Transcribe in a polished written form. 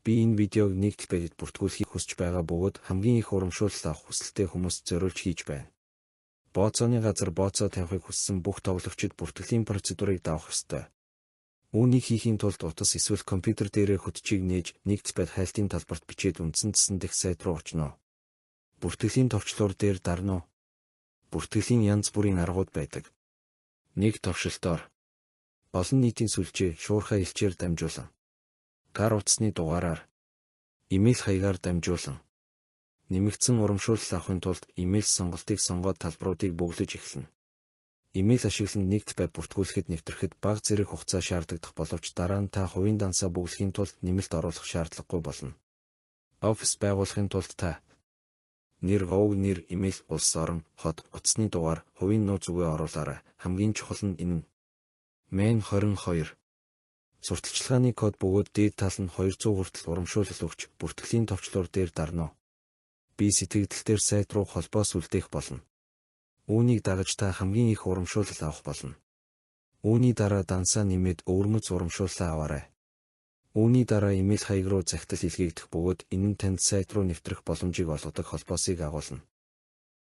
Би энэ видеог нэг талбайд бүртгүүлэхийг хүсэж байгаа бөгөөд хамгийн их урамшуулал авах хүсэлтэй хүмүүст зориулж хийж байна. Бооцооны газар бооцоо тавихыг хүссэн бүх тоглогчид бүртгэлийн процедурыг давах ёстой. Үүнийг хийхийн тулд утас эсвэл компьютер дээрээ хөтчийг нээж нэг талбайд хайлтын талбарт бичээд үндсэн цэсэн дэх сайт руу очно. Бүртгэлийн товчлуур дээр дарно. Бүртгэлийн янз бүрийн аргууд байдаг. 1. Товшилтоор. Олон нийтийн сүлжээ, шуурхай элчээр дамжуулан. Гар утасны дугаараар. Имэйл хаягаар дамжуулан. Нэмэгдсэн урамшуулал авахын тулд имэйл сонголтыг сонгоод талбаруудыг бөглөж эхэлнэ. Имэйл ашиглан нэг талбай бүртгүүлэхэд нэвтрэхэд бага зэрэг хугацаа шаардлагадах боловч дараа нь та хувийн дансаа бөглөхийн тулд нэмэлт оруулах шаардлагагүй болно. Офис байгуулахын тулд та нэр, нэр, имэйл, улс орон, хот, утасны дугаар, хувийн нууц үгээ оруулаарай. Хамгийн чухал нь энэ. Мен 22. Сурталчилгааны код бөгөөд дээд тал нь 200 хүртэл урамшуулал өгч бүртгэлийн товчлуур дээр дарно. Би сэтгэгдэлтээр сайт руу холбоос үлдээх болно. Үүнийг дагаж та хамгийн их урамшуулал авах болно. Үүний дараа дансаа нэмээд өвөрмөц урамшууллаа аваарай. Үүний дараа имэйл хаяг руу захидал илгээгдэх бөгөөд энэ нь танд сайт руу нэвтрэх боломжийг олгодог холбоосыг агуулна.